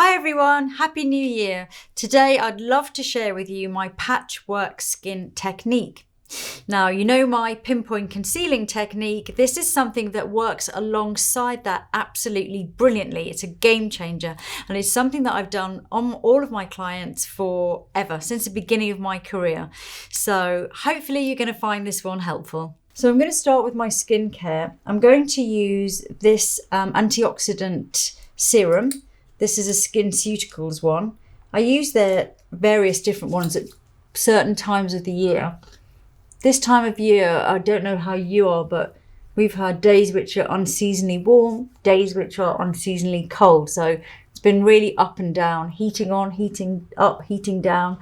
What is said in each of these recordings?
Hi everyone, Happy New Year. Today I'd love to share with you my patchwork skin technique. Now, you know my pinpoint concealing technique. This is something that works alongside that absolutely brilliantly. It's a game changer, and it's something that I've done on all of my clients forever, since the beginning of my career. So hopefully you're going to find this one helpful. So I'm going to start with my skincare. I'm going to use this antioxidant serum. This is a Skinceuticals one. I use their various different ones at certain times of the year. This time of year, I don't know how you are, but we've had days which are unseasonably warm, days which are unseasonably cold. So it's been really up and down, heating on, heating up, heating down,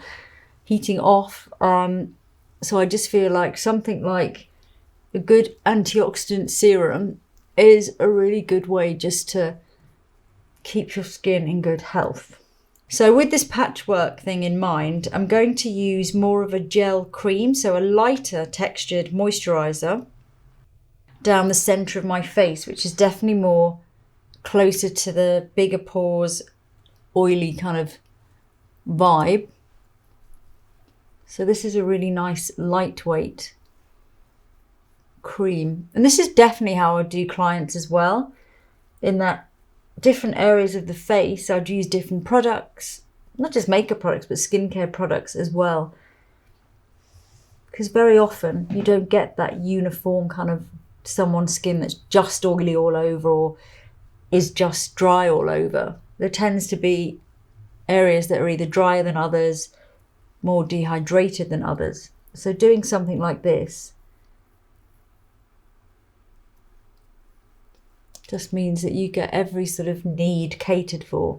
heating off. So I just feel like something like a good antioxidant serum is a really good way just to keep your skin in good health. So with this patchwork thing in mind, I'm going to use more of a gel cream, so a lighter textured moisturizer down the center of my face, which is definitely more closer to the bigger pores, oily kind of vibe. So this is a really nice lightweight cream. And this is definitely how I do clients as well, in that different areas of the face, I'd use different products, not just makeup products, but skincare products as well. Because very often you don't get that uniform kind of someone's skin that's just oily all over or is just dry all over. There tends to be areas that are either drier than others, more dehydrated than others. So doing something like this just means that you get every sort of need catered for.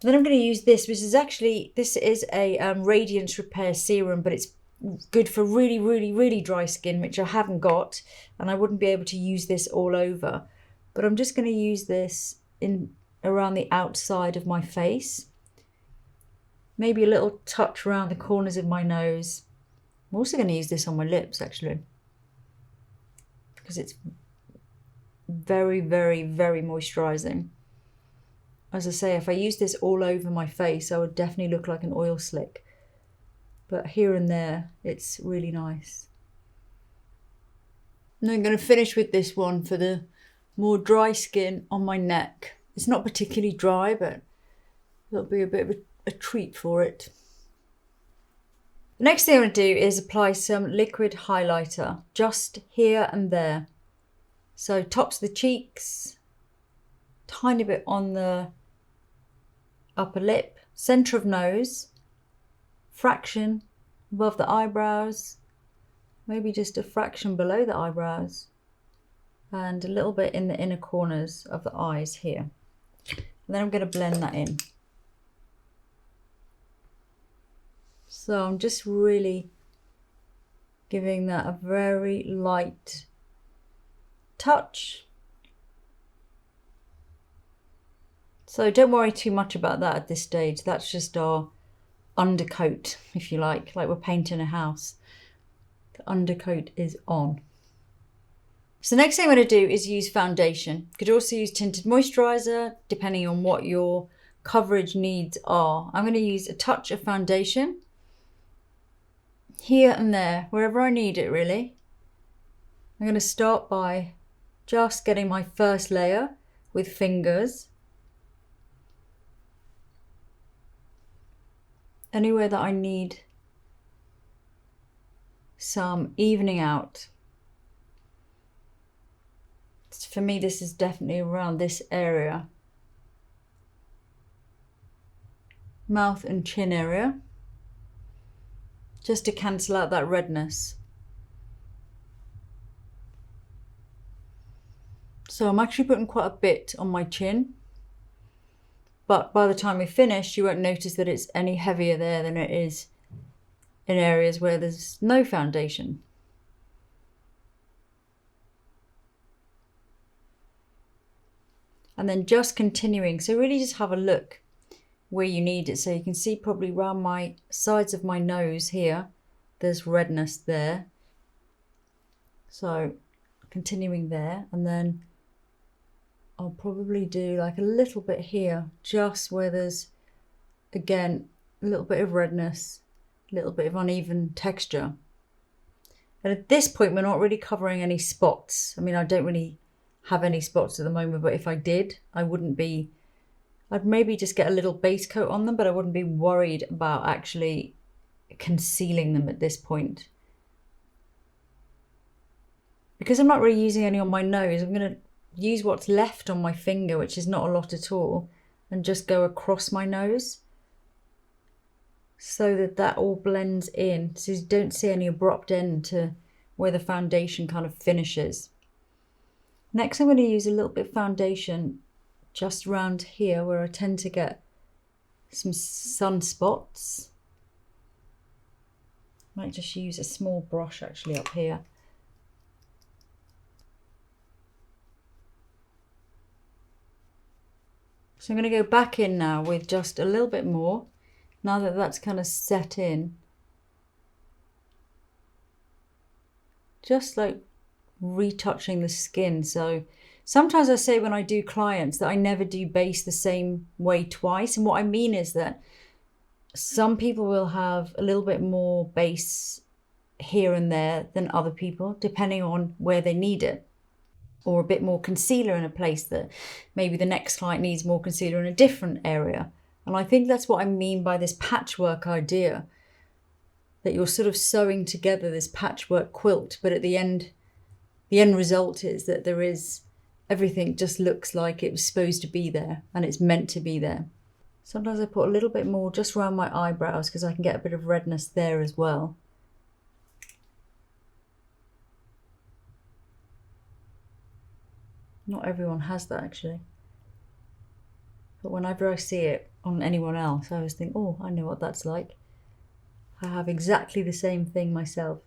Then I'm going to use this, which is actually, this is a Radiance Repair Serum, but it's good for really, really, really dry skin, which I haven't got, and I wouldn't be able to use this all over. But I'm just going to use this in around the outside of my face. Maybe a little touch around the corners of my nose. I'm also going to use this on my lips, actually, because it's very, very, very moisturising. As I say, if I use this all over my face, I would definitely look like an oil slick. But here and there, it's really nice. And I'm going to finish with this one for the more dry skin on my neck. It's not particularly dry, but it'll be a bit of a treat for it. The next thing I'm going to do is apply some liquid highlighter, just here and there. So tops of the cheeks, tiny bit on the upper lip, centre of nose, fraction above the eyebrows, maybe just a fraction below the eyebrows, and a little bit in the inner corners of the eyes here. And then I'm going to blend that in. So I'm just really giving that a very light touch. So don't worry too much about that at this stage. That's just our undercoat, if you like we're painting a house. The undercoat is on. So the next thing I'm going to do is use foundation. You could also use tinted moisturizer, depending on what your coverage needs are. I'm going to use a touch of foundation here and there, wherever I need it really. I'm going to start by just getting my first layer with fingers. Anywhere that I need some evening out. For me, this is definitely around this area. Mouth and chin area. Just to cancel out that redness. So I'm actually putting quite a bit on my chin, but by the time we finish, you won't notice that it's any heavier there than it is in areas where there's no foundation. And then just continuing, so really just have a look where you need it. So you can see probably around my sides of my nose here, there's redness there. So continuing there, and then I'll probably do like a little bit here, just where there's, again, a little bit of redness, a little bit of uneven texture. And at this point, we're not really covering any spots. I mean, I don't really have any spots at the moment, but if I did, I'd maybe just get a little base coat on them, but I wouldn't be worried about actually concealing them at this point. Because I'm not really using any on my nose, I'm going to use what's left on my finger, which is not a lot at all, and just go across my nose so that all blends in, so you don't see any abrupt end to where the foundation kind of finishes. Next, I'm going to use a little bit of foundation just around here where I tend to get some sunspots. Might just use a small brush actually up here. So I'm going to go back in now with just a little bit more, now that that's kind of set in. Just like retouching the skin. So sometimes I say when I do clients that I never do base the same way twice. And what I mean is that some people will have a little bit more base here and there than other people, depending on where they need it. Or a bit more concealer in a place that maybe the next client needs more concealer in a different area. And I think that's what I mean by this patchwork idea, that you're sort of sewing together this patchwork quilt, but at the end result is that everything just looks like it was supposed to be there and it's meant to be there. Sometimes I put a little bit more just around my eyebrows because I can get a bit of redness there as well. Not everyone has that actually. But whenever I see it on anyone else, I always think, oh, I know what that's like. I have exactly the same thing myself.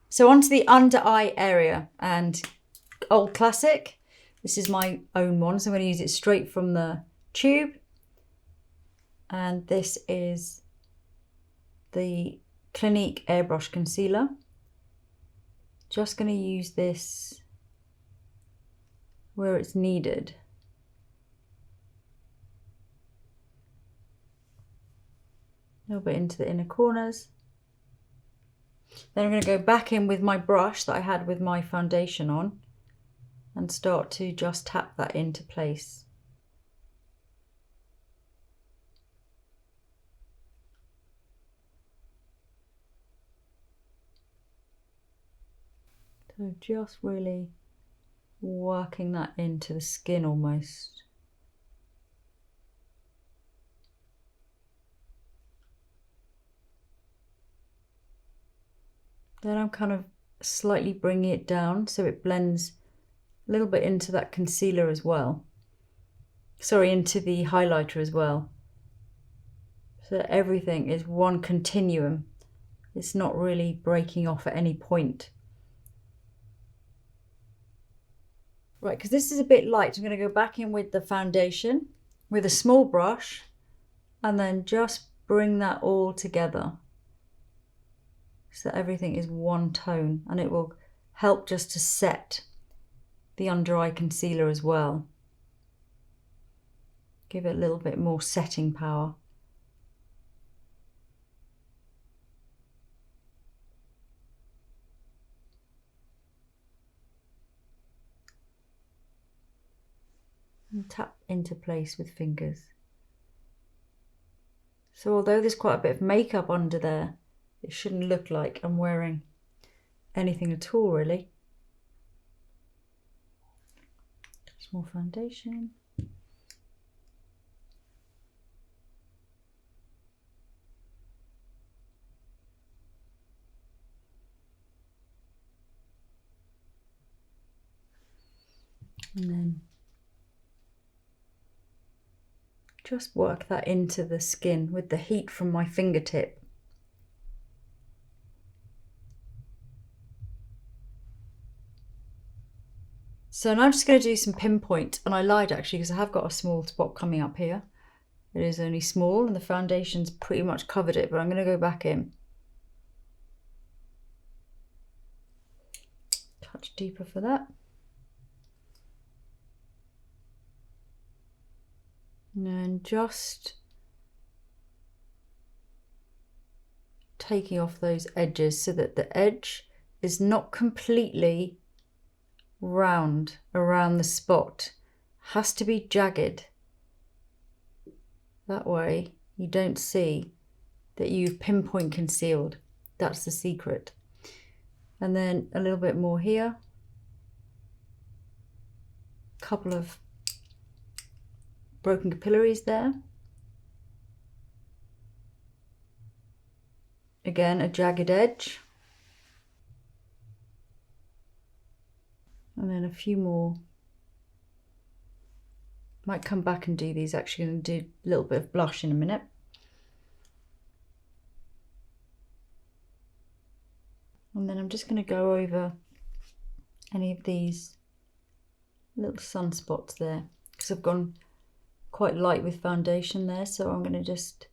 So onto the under eye area, and old classic. This is my own one, so I'm going to use it straight from the tube. And this is the Clinique Airbrush Concealer. Just going to use this where it's needed. A little bit into the inner corners. Then I'm going to go back in with my brush that I had with my foundation on and start to just tap that into place. So just really working that into the skin almost. Then I'm kind of slightly bringing it down so it blends a little bit into that concealer as well. Sorry, into the highlighter as well. So that everything is one continuum. It's not really breaking off at any point. Right, because this is a bit light, I'm going to go back in with the foundation with a small brush and then just bring that all together so that everything is one tone, and it will help just to set the under eye concealer as well. Give it a little bit more setting power. And tap into place with fingers. So although there's quite a bit of makeup under there, it shouldn't look like I'm wearing anything at all really. Just more foundation. And then just work that into the skin with the heat from my fingertip. So now I'm just going to do some pinpoint, and I lied actually because I have got a small spot coming up here. It is only small and the foundation's pretty much covered it, but I'm going to go back in. much deeper for that. And then just taking off those edges so that the edge is not completely round around the spot. Has to be jagged. That way you don't see that you've pinpoint concealed. That's the secret. And then a little bit more here. Couple of broken capillaries there. Again, a jagged edge. And then a few more. Might come back and do these. Actually going to do a little bit of blush in a minute. And then I'm just going to go over any of these little sunspots there, because I've gone quite light with foundation there, so I'm going to just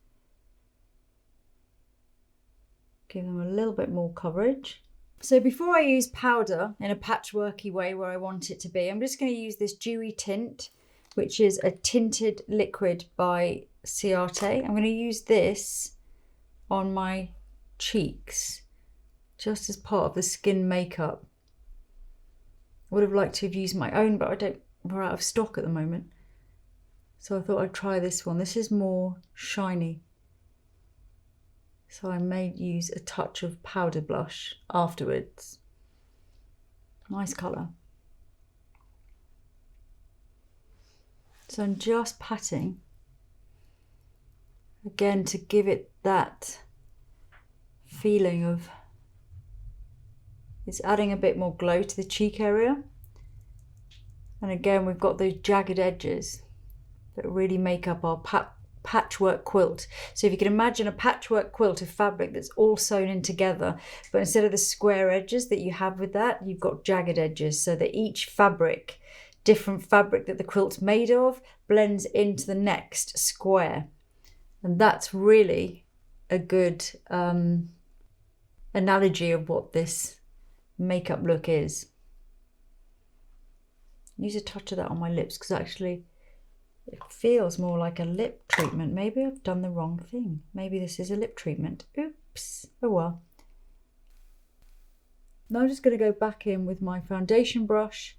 give them a little bit more coverage. So before I use powder in a patchworky way where I want it to be, I'm just going to use this Dewy tint, which is a tinted liquid by Ciate. I'm going to use this on my cheeks, just as part of the skin makeup. I would have liked to have used my own, but we're out of stock at the moment. So I thought I'd try this one. This is more shiny. So I may use a touch of powder blush afterwards. Nice colour. So I'm just patting, again, to give it that feeling of, it's adding a bit more glow to the cheek area. And again, we've got those jagged edges that really make up our patchwork quilt. So if you can imagine a patchwork quilt of fabric that's all sewn in together, but instead of the square edges that you have with that, you've got jagged edges, so that each fabric, different fabric that the quilt's made of, blends into the next square. And that's really a good analogy of what this makeup look is. Use a touch of that on my lips, because actually it feels more like a lip treatment. Maybe I've done the wrong thing. Maybe this is a lip treatment. Oops. Oh well. Now I'm just going to go back in with my foundation brush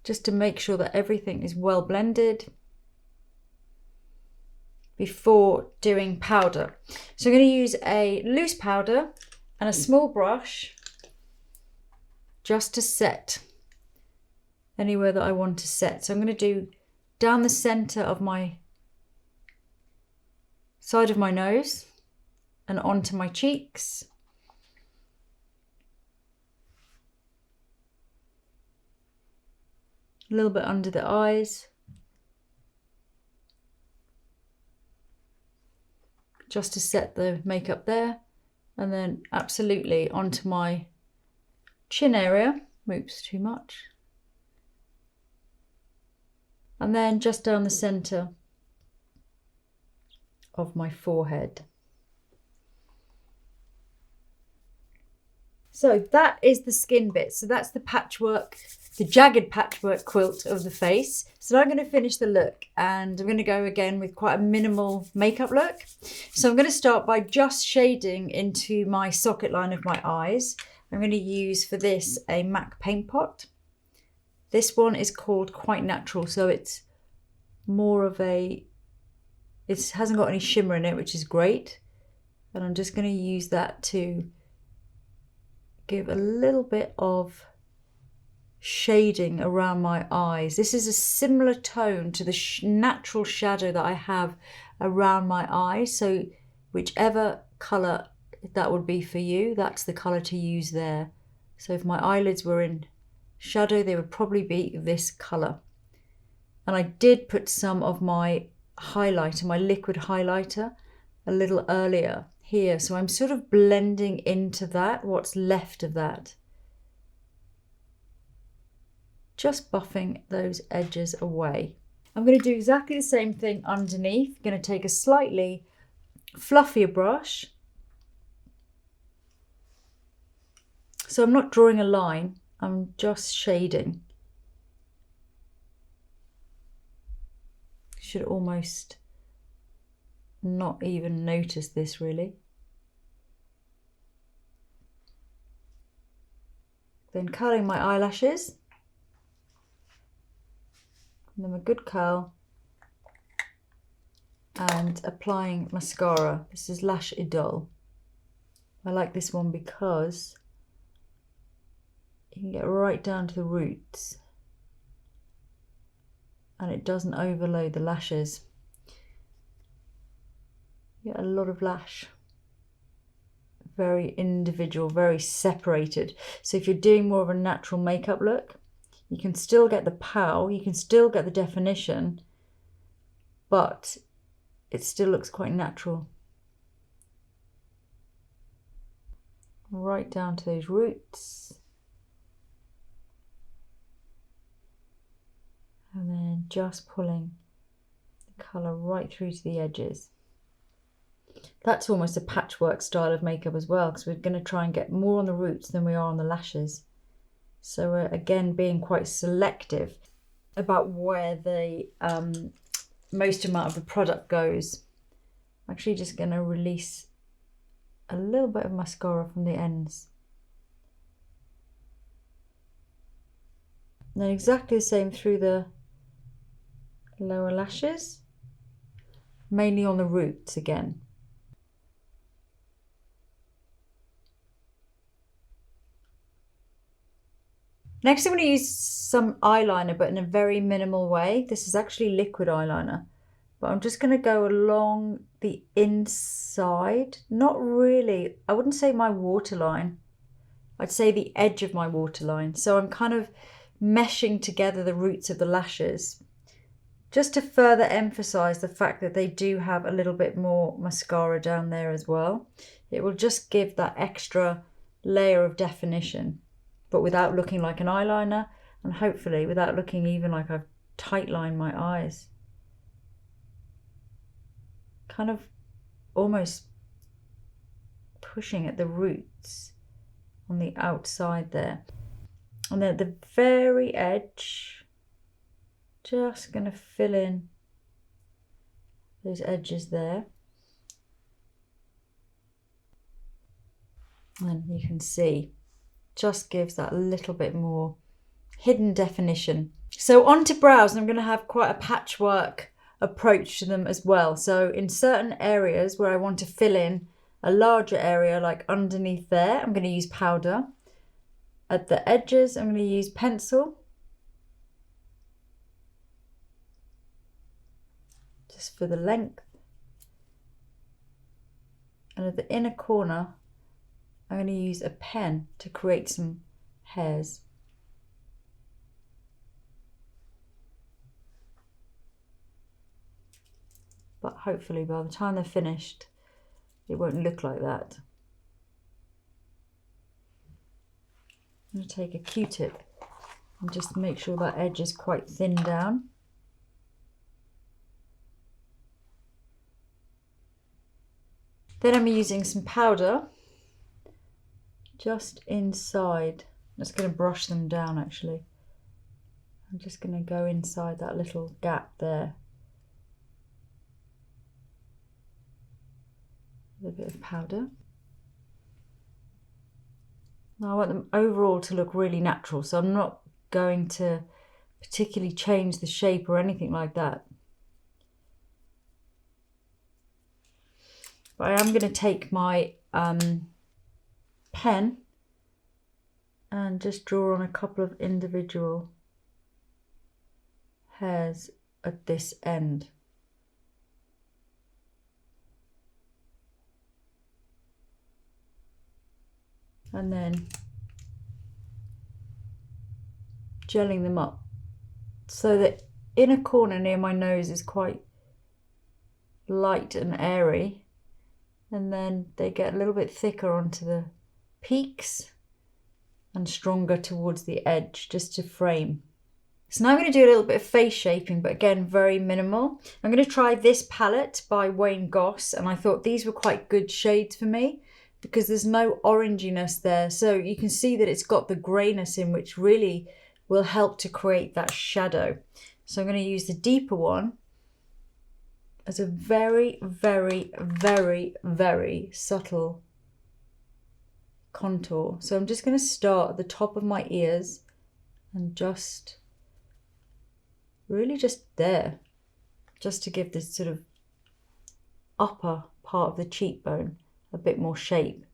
just to make sure that everything is well blended before doing powder. So I'm going to use a loose powder and a small brush just to set anywhere that I want to set. So I'm going to do down the center of my side of my nose and onto my cheeks. A little bit under the eyes. Just to set the makeup there. And then absolutely onto my chin area. Oops, too much. And then just down the center of my forehead. So that is the skin bit. So that's the patchwork, the jagged patchwork quilt of the face. So now I'm going to finish the look, and I'm going to go again with quite a minimal makeup look. So I'm going to start by just shading into my socket line of my eyes. I'm going to use for this a MAC paint pot. This one is called Quite Natural, so it's more of a, it hasn't got any shimmer in it, which is great. And I'm just going to use that to give a little bit of shading around my eyes. This is a similar tone to the natural shadow that I have around my eyes. So whichever colour that would be for you, that's the colour to use there. So if my eyelids were in shadow, they would probably be this colour. And I did put some of my highlighter, my liquid highlighter, a little earlier here. So I'm sort of blending into that, what's left of that. Just buffing those edges away. I'm going to do exactly the same thing underneath. I'm going to take a slightly fluffier brush. So I'm not drawing a line. I'm just shading. Should almost not even notice this really. Then curling my eyelashes. Give them a good curl. And applying mascara. This is Lash Idole. I like this one because you can get right down to the roots and it doesn't overload the lashes. You get a lot of lash. Very individual, very separated. So if you're doing more of a natural makeup look, you can still get the pow, you can still get the definition, but it still looks quite natural. Right down to those roots. And then just pulling the colour right through to the edges. That's almost a patchwork style of makeup as well, because we're going to try and get more on the roots than we are on the lashes. So we're again being quite selective about where the most amount of the product goes. I'm actually just going to release a little bit of mascara from the ends. And then exactly the same through the lower lashes, mainly on the roots again. Next, I'm going to use some eyeliner, but in a very minimal way. This is actually liquid eyeliner, but I'm just going to go along the inside. Not really, I wouldn't say my waterline. I'd say the edge of my waterline. So I'm kind of meshing together the roots of the lashes, just to further emphasize the fact that they do have a little bit more mascara down there as well. It will just give that extra layer of definition, but without looking like an eyeliner, and hopefully without looking even like I've tight lined my eyes. Kind of almost pushing at the roots on the outside there. And then at the very edge, just going to fill in those edges there. And you can see, just gives that little bit more hidden definition. So on to brows, and I'm going to have quite a patchwork approach to them as well. So in certain areas where I want to fill in a larger area, like underneath there, I'm going to use powder. At the edges, I'm going to use pencil. Just for the length. And at the inner corner, I'm going to use a pen to create some hairs. But hopefully by the time they're finished, it won't look like that. I'm going to take a Q-tip and just make sure that edge is quite thin down. Then I'm using some powder just inside. I'm just going to brush them down actually. I'm just going to go inside that little gap there. With a bit of powder. Now I want them overall to look really natural, so I'm not going to particularly change the shape or anything like that. But I am going to take my pen and just draw on a couple of individual hairs at this end. And then gelling them up so the inner corner near my nose is quite light and airy, and then they get a little bit thicker onto the peaks and stronger towards the edge, just to frame. So now I'm going to do a little bit of face shaping, but again very minimal. I'm going to try this palette by Wayne Goss, and I thought these were quite good shades for me. because there's no oranginess there. So you can see that it's got the greyness in, which really will help to create that shadow. So I'm going to use the deeper one as a very, very, very, very subtle contour. So I'm just going to start at the top of my ears and just really just there, just to give this sort of upper part of the cheekbone a bit more shape.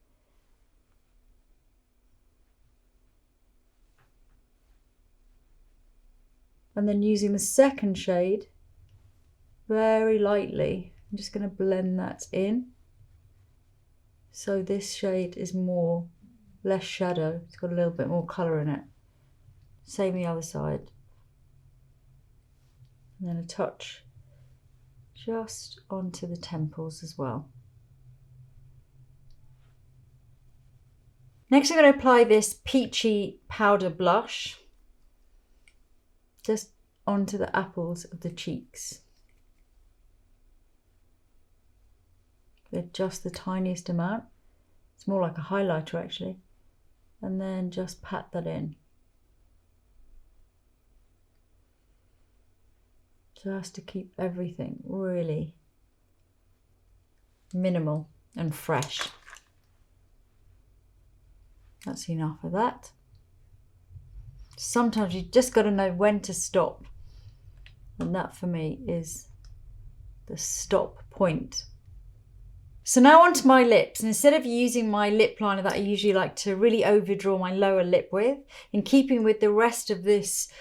And then using the second shade, very lightly, I'm just going to blend that in. So this shade is less shadow. It's got a little bit more colour in it. Same the other side. And then a touch just onto the temples as well. Next, I'm going to apply this peachy powder blush just onto the apples of the cheeks. With just the tiniest amount. It's more like a highlighter actually. And then just pat that in. Just to keep everything really minimal and fresh. That's enough of that. Sometimes you just got to know when to stop. And that for me is the stop point. So now onto my lips. And instead of using my lip liner that I usually like to really overdraw my lower lip with, in keeping with the rest of this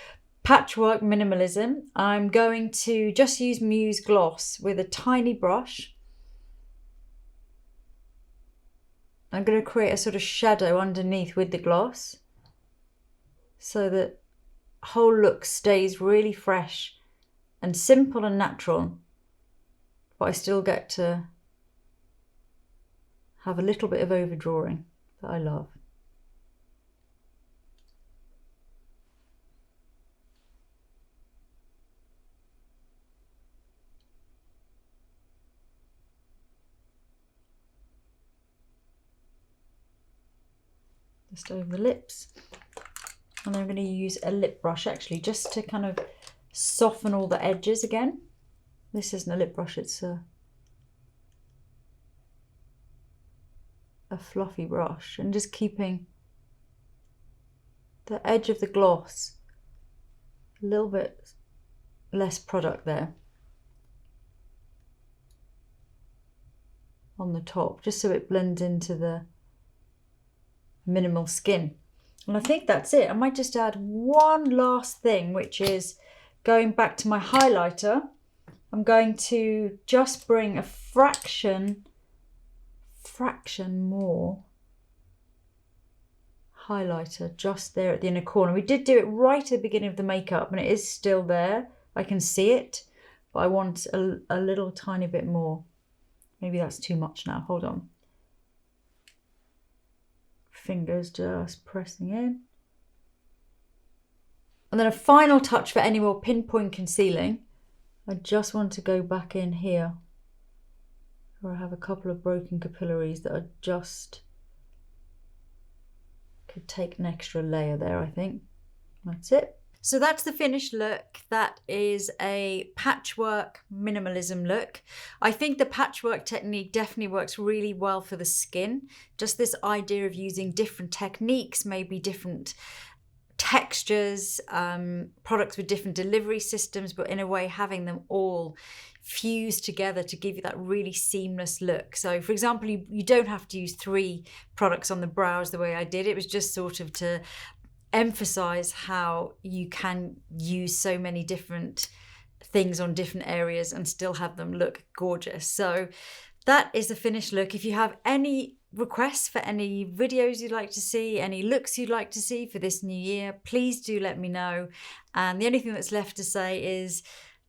patchwork minimalism, I'm going to just use Muse Gloss with a tiny brush. I'm going to create a sort of shadow underneath with the gloss so that whole look stays really fresh and simple and natural, but I still get to have a little bit of overdrawing that I love. Just over the lips. And I'm going to use a lip brush actually just to kind of soften all the edges again. This isn't a lip brush, it's a fluffy brush, and just keeping the edge of the gloss a little bit less product there on the top, just so it blends into the minimal skin. And I think that's it. I might just add one last thing, which is going back to my highlighter. I'm going to just bring a fraction more highlighter just there at the inner corner. We did do it right at the beginning of the makeup and it is still there. I can see it, but I want a little tiny bit more. Maybe that's too much now. Hold on. Fingers just pressing in. And then a final touch for any more pinpoint concealing. I just want to go back in here where I have a couple of broken capillaries that are just could take an extra layer there, I think. That's it. So that's the finished look. That is a patchwork minimalism look. I think the patchwork technique definitely works really well for the skin. Just this idea of using different techniques, maybe different textures, products with different delivery systems, but in a way having them all fused together to give you that really seamless look. So for example, you don't have to use 3 products on the brows the way I did. It was just sort of to emphasize how you can use so many different things on different areas and still have them look gorgeous. So that is the finished look. If you have any requests for any videos you'd like to see, any looks you'd like to see for this new year, please do let me know. And the only thing that's left to say is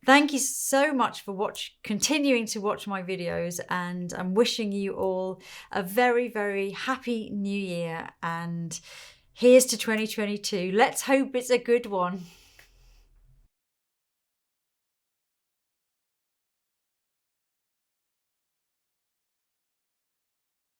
thank you so much for continuing to watch my videos, and I'm wishing you all a very, very happy new year, and here's to 2022. Let's hope it's a good one.